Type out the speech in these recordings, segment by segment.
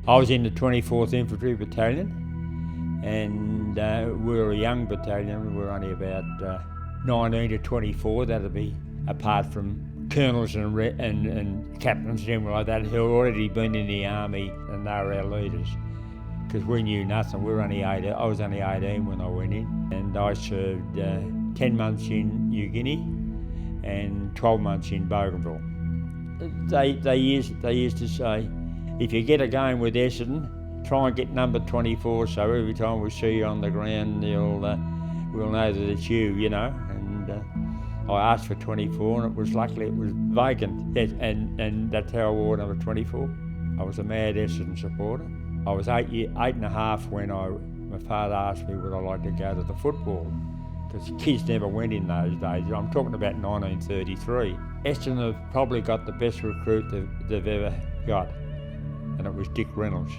I was in the 24th Infantry Battalion, and we were a young battalion. We were only about 19 to 24. That'd be apart from colonels and captains and everything like that who had already been in the army, and they were our leaders. Because we knew nothing. We were only 18. I was only 18 when I went in, and I served 10 months in New Guinea and 12 months in Bougainville. They used to say, if you get a game with Essendon, try and get number 24, so every time we see you on the ground, we'll know that it's you, you know. And I asked for 24, and luckily it was vacant, and that's how I wore number 24. I was a mad Essendon supporter. I was 8 and a half when my father asked me would I like to go to the football, because kids never went in those days. I'm talking about 1933. Essendon have probably got the best recruit they've ever got, and it was Dick Reynolds.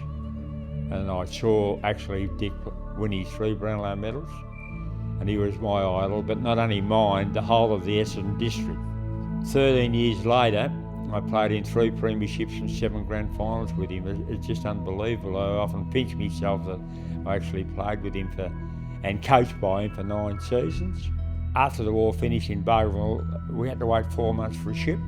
And I saw actually Dick win his 3 Brownlow medals, and he was my idol, but not only mine, the whole of the Essendon district. 13 years later, I played in 3 premierships and 7 grand finals with him. It's just unbelievable. I often pinch myself that I actually played with him and coached by him for 9 seasons. After the war finished in Bougainville, we had to wait 4 months for a ship,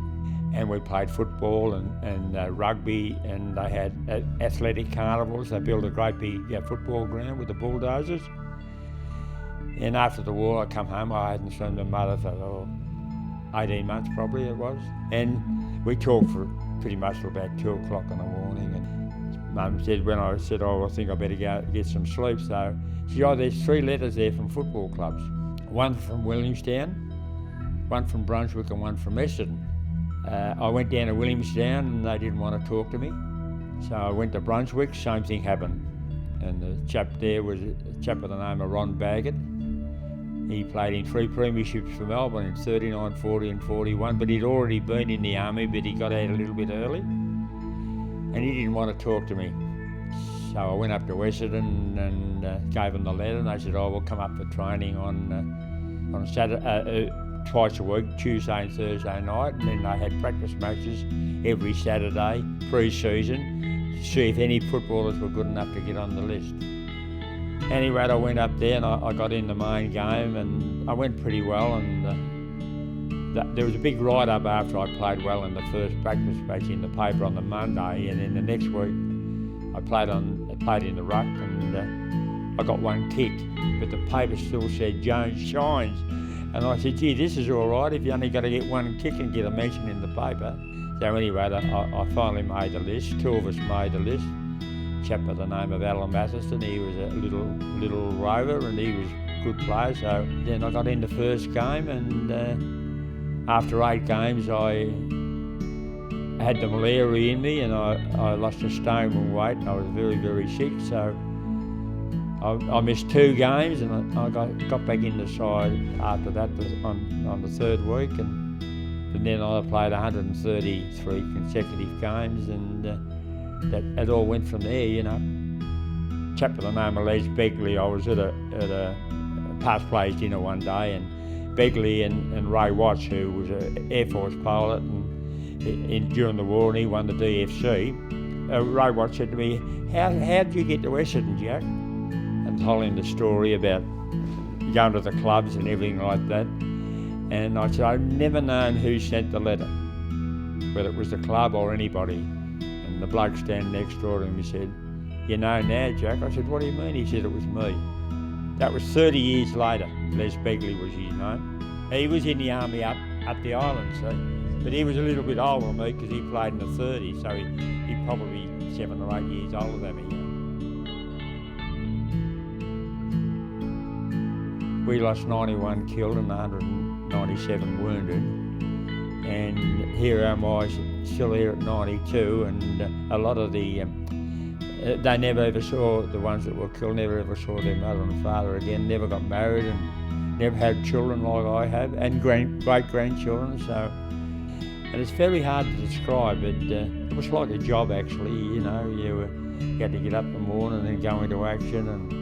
and we played football and rugby, and they had athletic carnivals. They built a great big football ground with the bulldozers. And after the war, I come home. I hadn't seen my mother for 18 months probably it was. And we talked for pretty much till about 2 o'clock in the morning. And Mum said, when I said, I think I better go get some sleep. So she said, there's 3 letters there from football clubs. One from Williamstown, one from Brunswick, and one from Essendon. I went down to Williamstown and they didn't want to talk to me. So I went to Brunswick, same thing happened. And the chap there was a chap by the name of Ron Baggett. He played in 3 premierships for Melbourne in 39, 40 and 41, but he'd already been in the army, but he got out a little bit early. And he didn't want to talk to me. So I went up to Essendon and gave them the letter, and they said, we'll come up for training on Saturday, twice a week, Tuesday and Thursday night, and then they had practice matches every Saturday, pre-season, to see if any footballers were good enough to get on the list. Anyway, I went up there and I got in the main game, and I went pretty well, and there was a big write-up after I played well in the first practice match in the paper on the Monday, and then the next week I played in the ruck, and I got 1 kick, but the paper still said Jones shines. And I said, gee, this is all right if you only got to get 1 kick and get a mention in the paper. So anyway, I finally made the list. 2 of us made the list. A chap by the name of Alan Matheson, he was a little rover and he was a good player. So then I got in the first game, and after 8 games I had the malaria in me, and I lost a stone in weight, and I was very, very sick. So I missed 2 games, and I got back in the side after that on the 3rd week, and then I played 133 consecutive games, and that all went from there, you know. A chap by the name of Les Begley, I was at a past players dinner one day, and Begley and Ray Watts, who was an Air Force pilot and during the war, and he won the DFC. Ray Watts said to me, how did you get to Essendon, Jack? And told him the story about going to the clubs and everything like that. And I said, I've never known who sent the letter, whether it was the club or anybody. And the bloke standing next door to him, he said, you know now, Jack? I said, what do you mean? He said, it was me. That was 30 years later. Les Begley was his name. He was in the army up the island, see? But he was a little bit older than me because he played in the 30s, so he probably 7 or 8 years older than me. We lost 91 killed and 197 wounded, and here am I still here at 92, and a lot of the, they never ever saw, the ones that were killed never ever saw their mother and father again, never got married and never had children like I have, and great-grandchildren, so, and it's very hard to describe, but it was like a job actually, you know, you had to get up in the morning and go into action and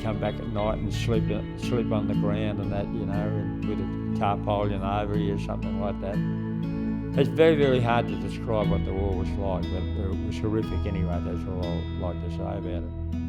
come back at night and sleep on the ground and that, you know, and with a tarpaulin over you or something like that. It's very, very hard to describe what the war was like, but it was horrific anyway. That's all I'd like to say about it.